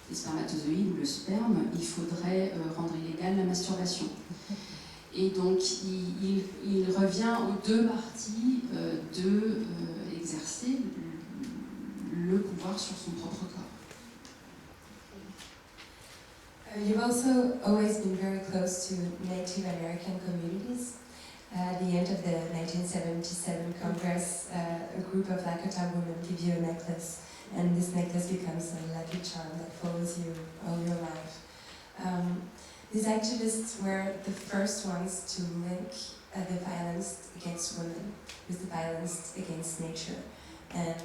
les spermatozoïdes ou le sperme, il faudrait rendre illégale la masturbation. Et donc il revient aux deux parties d'exercer le pouvoir sur son propre corps. You've also always been very close to Native American communities. At the end of the 1977 Congress, a group of Lakota women give you a necklace, and this necklace becomes a lucky charm that follows you all your life. These activists were the first ones to link the violence against women with the violence against nature. And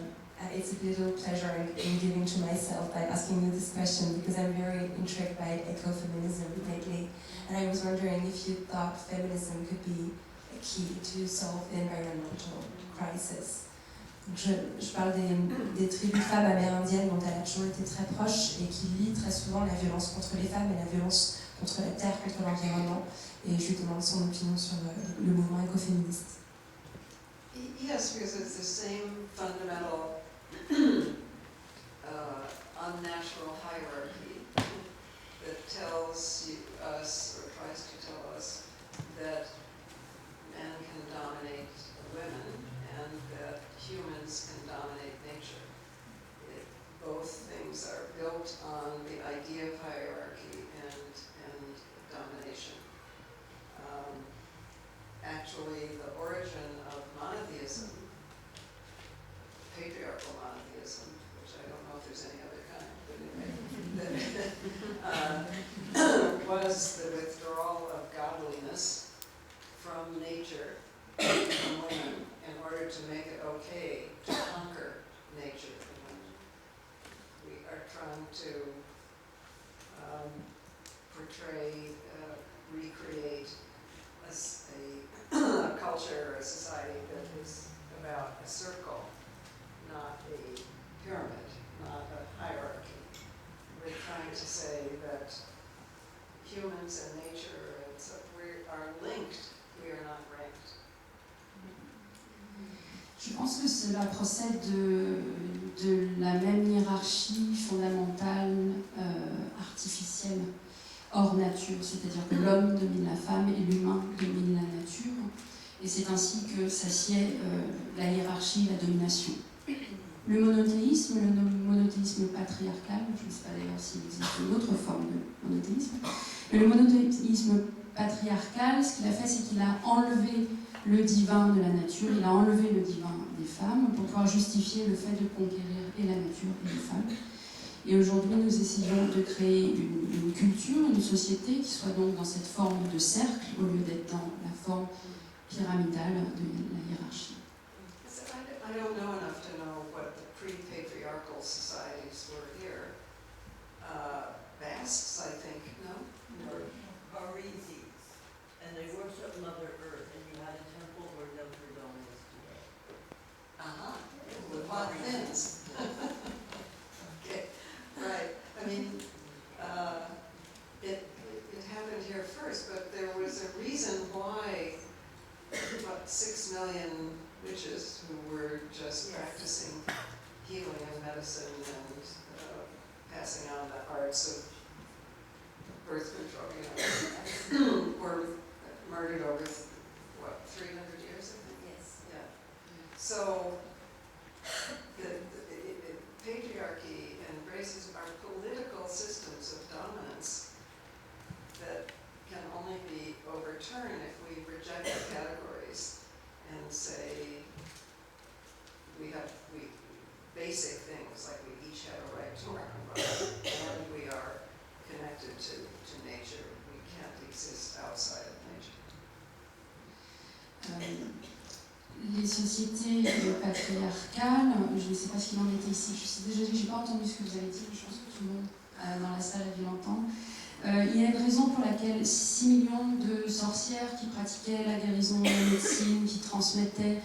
it's a little pleasure in giving to myself by asking you this question, because I'm very intrigued by ecofeminism lately. And I was wondering if you thought feminism could be a key to solve the environmental crisis. Je parle des tribus femmes amérindiennes dont elle a toujours été très proche et qui lient très souvent la violence contre les femmes et la violence contre la terre, contre l'environnement. Et je lui demande son opinion sur le mouvement écoféministe. Yes, because it's the same fundamental unnatural hierarchy that tells us, or tries to tell us, that men can dominate women and that humans can dominate nature. Both things are built on the idea of hierarchy and domination. Actually, the origin of monotheism, patriarchal monotheism, which I don't know if there's any other kind, but anyway, was the withdrawal of godliness from nature, from women, in order to make it okay to conquer nature from women. We are trying to portray, recreate a culture or a society that is about a circle, not a pyramid, not a hierarchy. We're trying to say that humans and nature are linked, we are not ranked. Je pense que cela procède de la même hiérarchie fondamentale, artificielle, hors nature, c'est-à-dire que l'homme domine la femme et l'humain domine la nature, et c'est ainsi que s'assied la hiérarchie, la domination. Le monothéisme patriarcal, je ne sais pas d'ailleurs s'il existe une autre forme de monothéisme, mais le monothéisme patriarcal, ce qu'il a fait, c'est qu'il a enlevé le divin de la nature, il a enlevé le divin des femmes pour pouvoir justifier le fait de conquérir et la nature et les femmes. Et aujourd'hui, nous essayons de créer une culture, une société qui soit donc dans cette forme de cercle au lieu d'être dans la forme pyramidale de la hiérarchie. I don't know enough to know what the pre-patriarchal societies were here. Basques, I think, no? Parisi, and they worship Mother 6 million witches who were just practicing healing and medicine and passing on the arts of birth control, were murdered over, what, 300 years, I think? Yes. Yeah. So the patriarchy embraces our political systems of dominance that can only be overturned if we reject the categories and say we basic things like we each have a right to our own body and we are connected to nature. We can't exist outside of nature. Les sociétés patriarcales, je ne sais pas ce qu'il en était ici, je suis désolée, je n'ai pas entendu ce que vous avez dit, je pense que tout le monde dans la salle a dû l'entendre. Il y a une raison pour laquelle 6 millions de sorcières qui pratiquaient la guérison, la médecine, qui transmettaient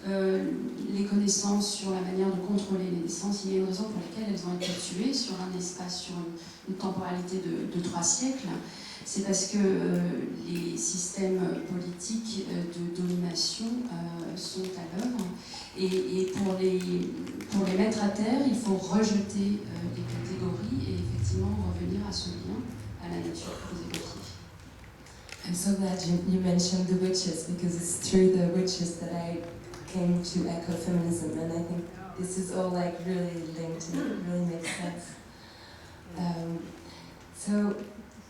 les connaissances sur la manière de contrôler les naissances, il y a une raison pour laquelle elles ont été tuées sur un espace, sur une temporalité de 3 siècles. C'est parce que les systèmes politiques de domination sont à l'œuvre et pour les mettre à terre, il faut rejeter les catégories et effectivement revenir à ce lien à la nature plus évolutive. I'm so glad you mentioned the witches, because it's through the witches that I came to ecofeminism, and I think this is all like really linked and it really makes sense. So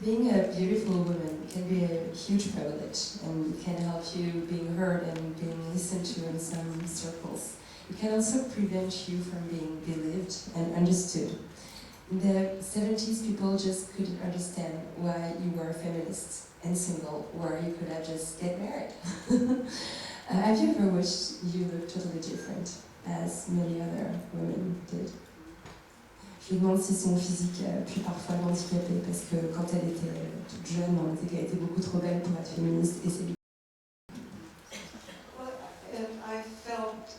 being a beautiful woman can be a huge privilege, and it can help you being heard and being listened to in some circles. It can also prevent you from being believed and understood. In the 70s, people just couldn't understand why you were a feminist and single, or you could have just get married. Have you ever wished you looked totally different, as many other women did? Je lui demande si son physique puis parfois l'handicapé, parce que quand elle était toute jeune, on disait qu'elle était beaucoup trop belle pour être féministe, et c'est Well, and I felt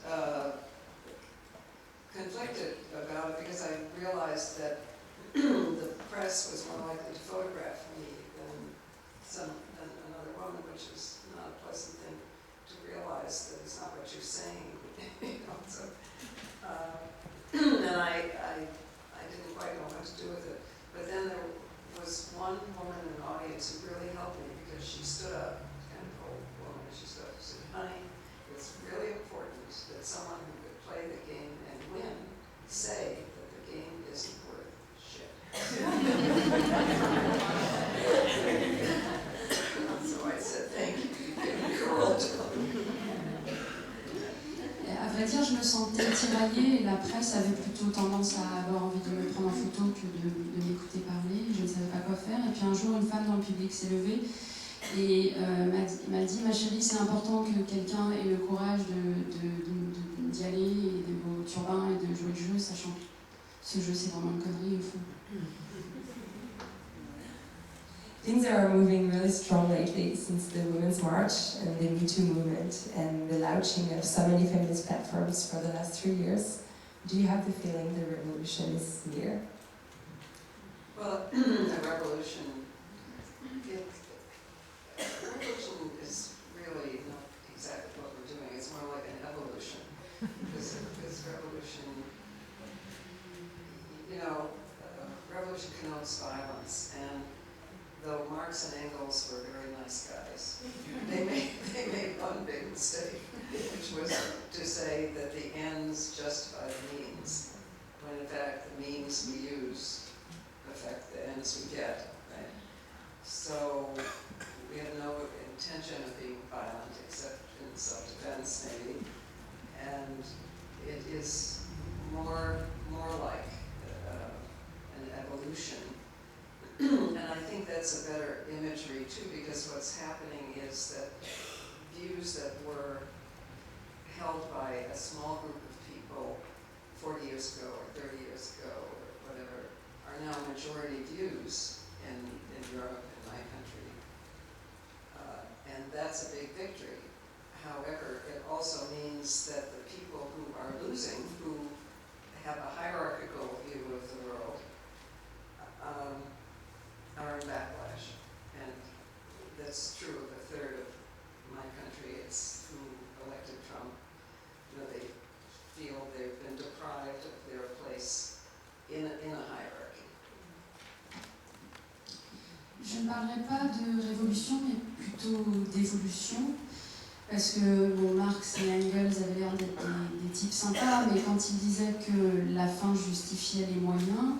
conflicted about it because I realized that the press was more likely to photograph me than another woman, which is not a pleasant thing to realize that it's not what you're saying. So, and I didn't quite know what to do with it. But then there was one woman in the audience who really helped me because she stood up, kind of old woman, and she stood up and said, honey, it's really important that someone who could play the game and win say that the game isn't worth shit. So I said, thank you, you're old. À vrai dire, je me sentais tiraillée et la presse avait plutôt tendance à avoir envie de me prendre en photo que de m'écouter parler. Je ne savais pas quoi faire. Et puis un jour, une femme dans le public s'est levée et m'a dit « Ma chérie, c'est important que quelqu'un ait le courage d'y aller et de vos turbans et de jouer le jeu, sachant que ce jeu, c'est vraiment une connerie, il faut. » Things are moving really strong lately since the Women's March and the Me Too movement and the launching of so many feminist platforms for the last 3 years. Do you have the feeling the revolution is near? Well, a revolution is really not exactly what we're doing. It's more like an evolution. Because revolution, revolution connotes violence. And though Marx and Engels were very nice guys, they made one big mistake, which was to say that the ends justify the means, when in fact the means we use affect the ends we get, right? So we have no intention of being violent except in self-defense maybe, and it is more like an evolution. And I think that's a better imagery too, because what's happening is that views that were held by a small group of people 40 years ago or 30 years ago or whatever are now majority views in Europe, in my country. And that's a big victory. However, it also means that the people who are losing, who have a hierarchical view of the world, are in backlash. And that's true of a third of my country. It's who feel they've been deprived of their place in a hierarchy. Je ne parlerai pas de révolution, mais plutôt d'évolution. Parce que bon, Marx et Engels avaient l'air d'être des types sympas, mais quand ils disaient que la fin justifiait les moyens,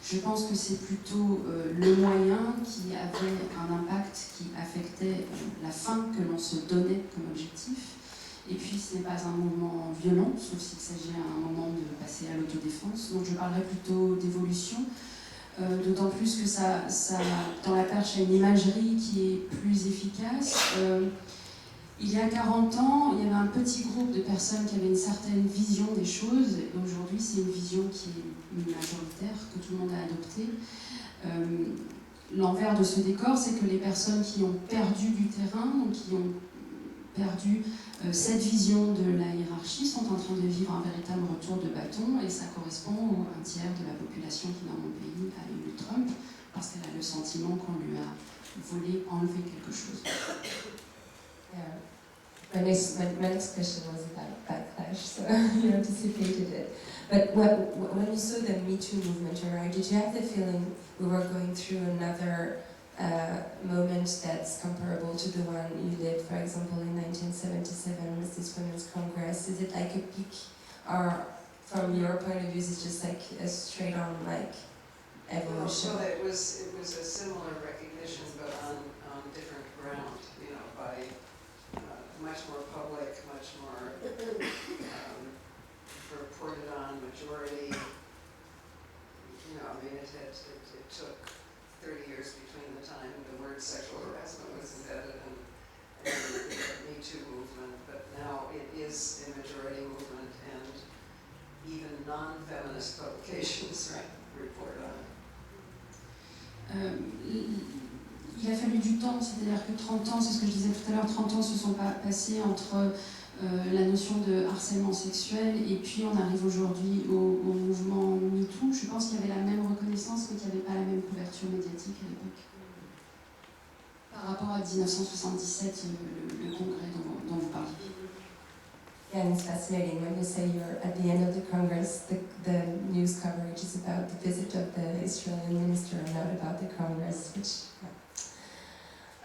je pense que c'est plutôt le moyen qui avait un impact qui affectait la fin que l'on se donnait comme objectif. Et puis ce n'est pas un mouvement violent, sauf s'il s'agit à un moment de passer à l'autodéfense. Donc je parlerai plutôt d'évolution, d'autant plus que ça dans la perche a une imagerie qui est plus efficace. Il y a 40 ans, il y avait un petit groupe de personnes qui avaient une certaine vision des choses, et aujourd'hui c'est une vision qui est majoritaire, que tout le monde a adoptée. L'envers de ce décor, c'est que les personnes qui ont perdu du terrain, donc qui ont perdu cette vision de la hiérarchie, sont en train de vivre un véritable retour de bâton, et ça correspond au un tiers de la population qui dans mon pays a élu Trump, parce qu'elle a le sentiment qu'on lui a volé, enlevé quelque chose. Yeah. My next question was about backlash, so you anticipated it. But when you saw the Me Too movement arrive, did you have the feeling we were going through another moment that's comparable to the one you lived, for example, in 1977 with this Women's Congress? Is it like a peak, or from your point of view, is it just like a straight-on like evolution? Well, it was a similar recognition, but on different ground, you know, by much more public, much more reported on, majority. You know, I mean, it took 30 years between the time the word sexual harassment was invented and the Me Too movement, but now it is a majority movement, and even non-feminist publications report on it. Il a fallu du temps, c'est-à-dire que 30 ans, c'est ce que je disais tout à l'heure, 30 ans se sont passés entre la notion de harcèlement sexuel et puis on arrive aujourd'hui au mouvement MeToo. Je pense qu'il y avait la même reconnaissance mais qu'il n'y avait pas la même couverture médiatique à l'époque. Par rapport à 1977, le congrès dont vous parlez. Yeah, and it's fascinating when you say you're at the end of the Congress, the news coverage is about the visit of the Israeli minister and not about the Congress, which...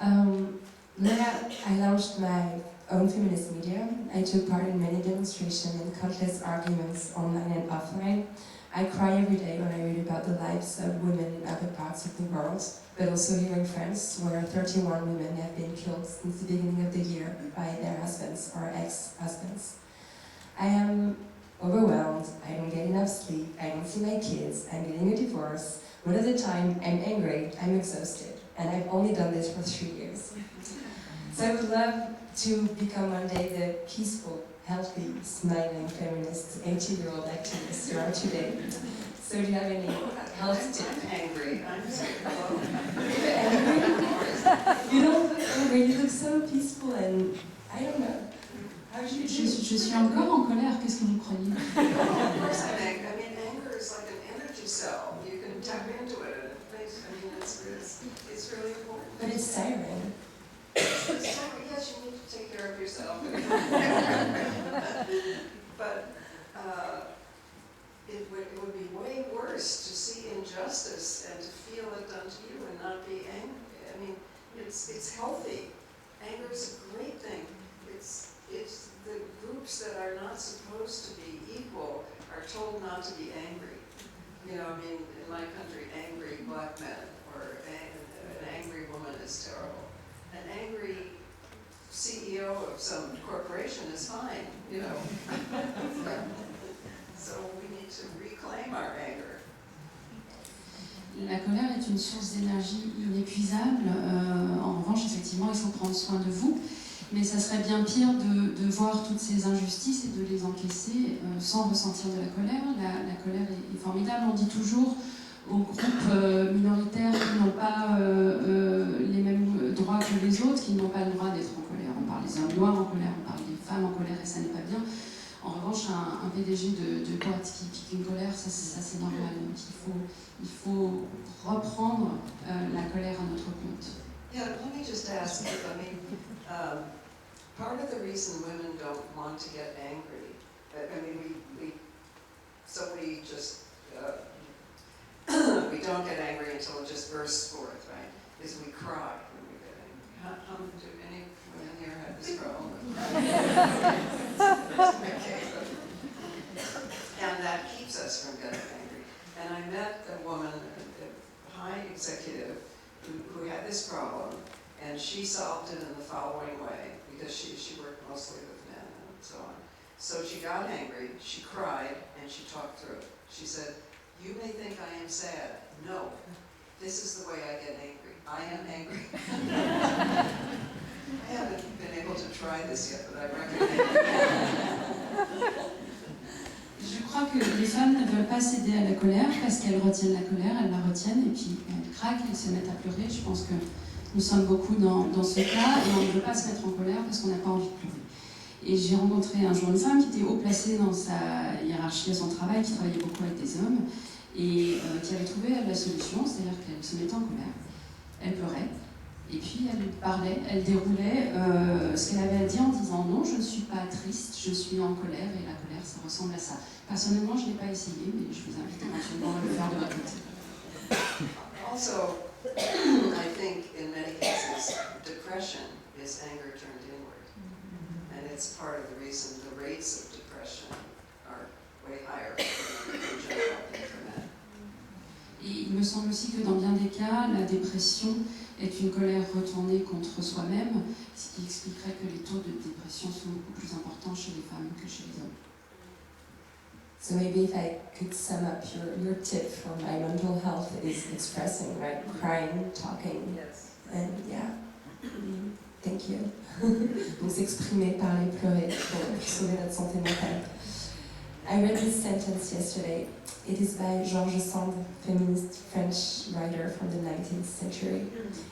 I launched my own feminist media. I took part in many demonstrations and countless arguments online and offline. I cry every day when I read about the lives of women in other parts of the world, but also here in France, where 31 women have been killed since the beginning of the year by their husbands or ex-husbands. I am overwhelmed, I don't get enough sleep, I don't see my kids, I'm getting a divorce. Most of the time, I'm angry, I'm exhausted, and I've only done this for 3 years. So I would love to become one day the peaceful, healthy, smiling feminist 80-year-old activist you are today. So do you have any health tips? I'm angry. I'm sick. You don't look angry, you look so peaceful and I don't know. How do you do? Je suis encore en colère, qu'est-ce que vous croyez? Of course I'm angry. I mean, anger is like an energy cell. You can tap into it and it makes, I mean, it's really important. But it's tiring. Yes, you need to take care of yourself. But it would be way worse to see injustice and to feel it done to you and not be angry. I mean, it's healthy. Anger is a great thing. It's the groups that are not supposed to be equal are told not to be angry. You know, I mean, in my country, angry black men or an angry woman is terrible. An angry CEO of some corporation is fine, you know. So we need to reclaim our anger. La colère est une source d'énergie inépuisable. En revanche, effectivement, il faut prendre soin de vous. Mais ça serait bien pire de voir toutes ces injustices et de les encaisser sans ressentir de la colère. La colère est formidable. On dit toujours aux groupes minoritaires qui n'ont pas les mêmes droits que les autres, qui n'ont pas le droit d'être en colère. On parle des hommes noirs en colère, on parle des femmes en colère et ça n'est pas bien. En revanche, un PDG de boîte qui pique une colère, ça c'est normal. Donc il faut reprendre la colère à notre compte. Yeah, let me just ask you, I mean, part of the reason women don't want to get angry I mean, we just, we don't get angry until it just bursts forth, right? Is we cry when we get angry. Do any women here have this problem with crying? Okay. And that keeps us from getting angry. And I met a woman, a high executive, who had this problem, and she solved it in the following way, because she worked mostly with men and so on. So she got angry, she cried, and she talked through it. She said, "You may think I am sad. No, this is the way I get angry. I am angry." I haven't been able to try this yet, but I recommend it. Je crois que les femmes ne veulent pas céder à la colère parce qu'elles retiennent la colère, elles la retiennent et puis elles craquent, elles se mettent à pleurer. Je pense que nous sommes beaucoup dans ce cas et on ne veut pas se mettre en colère parce qu'on n'a pas envie de pleurer. Et j'ai rencontré un jour une femme qui était haut placée dans sa hiérarchie à son travail, qui travaillait beaucoup avec des hommes et qui avait trouvé la solution, c'est-à-dire qu'elle se mettait en colère, elle pleurait. Et puis elle parlait, elle déroulait ce qu'elle avait à dire en disant non, je ne suis pas triste, je suis en colère et la colère ça ressemble à ça. Personnellement je n'ai pas essayé mais je vous invite éventuellement à le faire de votre côté. Also, I think in many cases, depression is anger turned inward. And it's part of the reason the rates of depression are way higher in general than for men. Et il me semble aussi que dans bien des cas, la dépression est une colère retournée contre soi-même, ce qui expliquerait que les taux de dépression sont beaucoup plus importants chez les femmes que chez les hommes. So maybe if I could sum up your tip for my mental health is expressing, right? Crying, talking, Yes. and yeah. Thank you. Donc s'exprimer, parler, pleurer pour sauver notre santé mentale. I read this sentence yesterday. It is by Georges Sand, feminist French writer from the 19th century.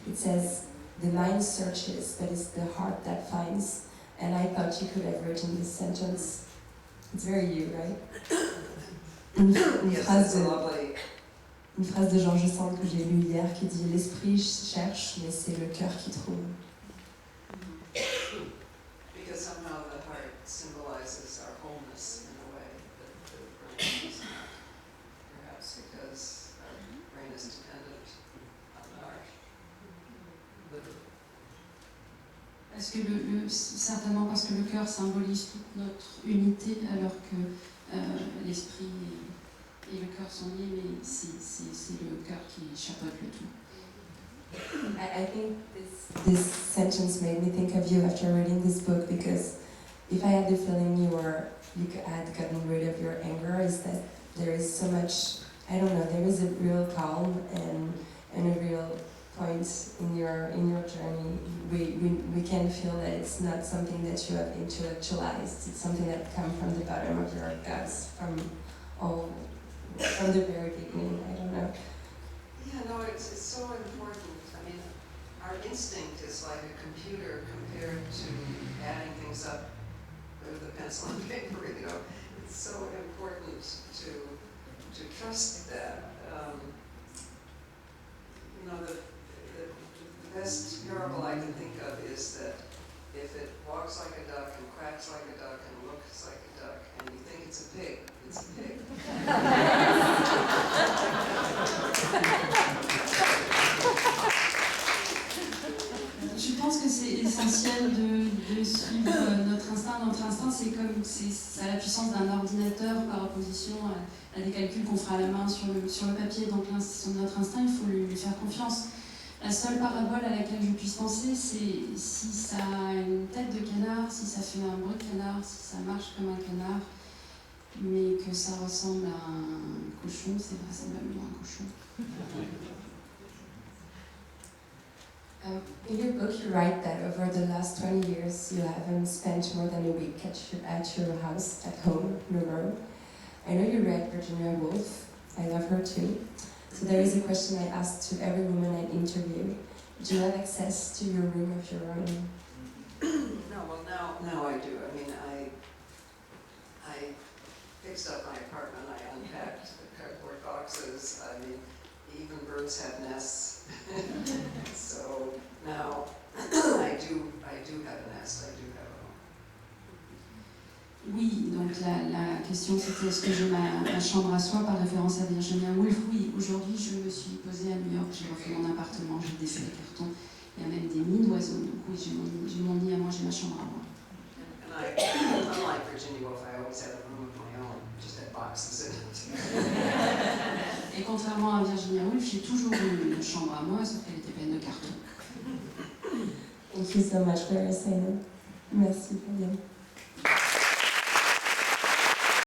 It says, "The mind searches, but it's the heart that finds." And I thought you could have written this sentence. It's very you, right? Une Yes, phrase it's lovely. Une phrase de Georges Sand que j'ai lue hier qui dit « L'esprit cherche, mais c'est le cœur qui trouve ». Because somehow the heart symbolizes our wholeness in a way that the brain does not. Perhaps because our brain is dependent on the heart. Parce que certainement parce que le cœur symbolise toute notre unité, alors que l'esprit et le cœur sont liés, mais c'est le cœur qui chapeaute le tout. I think this sentence made me think of you after reading this book, because if I had the feeling you had gotten rid of your anger, is that there is so much, I don't know, there is a real calm and a real point in your journey. We can feel that it's not something that you have intellectualized. It's something that comes from the bottom of your guts, from the very beginning. I don't know. Yeah, no, it's so important. I mean, our instinct is like a computer compared to adding things up with a pencil and paper, you know. It's so important to trust that. You know, the best parable I can think of is that if it walks like a duck and quacks like a duck and looks like a duck and you think it's a pig, it's a pig. Je pense que c'est essentiel de suivre notre instinct. Notre instinct, c'est à la puissance d'un ordinateur par opposition à des calculs qu'on fera à la main sur le papier. Donc notre instinct, il faut lui faire confiance. La seule parabole à laquelle je puisse penser, c'est si ça a une tête de canard, si ça fait un bruit de canard, si ça marche comme un canard, mais que ça ressemble à un cochon, c'est vraisemblablement un cochon. In your book, you write that over the last 20 years, you haven't spent more than a week at your house, at home, in your room. I know you read Virginia Woolf. I love her too. So there is a question I asked to every woman I interview. Do you have access to your room of your own? No, well now I do. I mean, I fixed up my apartment. I unpacked the cardboard boxes. I mean, even birds have nests. So now I do have a nest. I do have a home. Oui, donc Donc la question c'était est-ce que j'ai ma chambre à soi par référence à Virginia Woolf? Oui, aujourd'hui je me suis posée à New York, j'ai refait mon appartement, j'ai défait les cartons, il y a même des nids d'oiseaux, donc oui j'ai mon nid à moi, j'ai ma chambre à moi. And unlike Virginia Woolf, I always have a room of my own, just had boxes in it. Et contrairement à Virginia Woolf, j'ai toujours eu une chambre à moi, sauf qu'elle était pleine de cartons. Thank you so much, Gloria Steinem. Merci, Fabienne.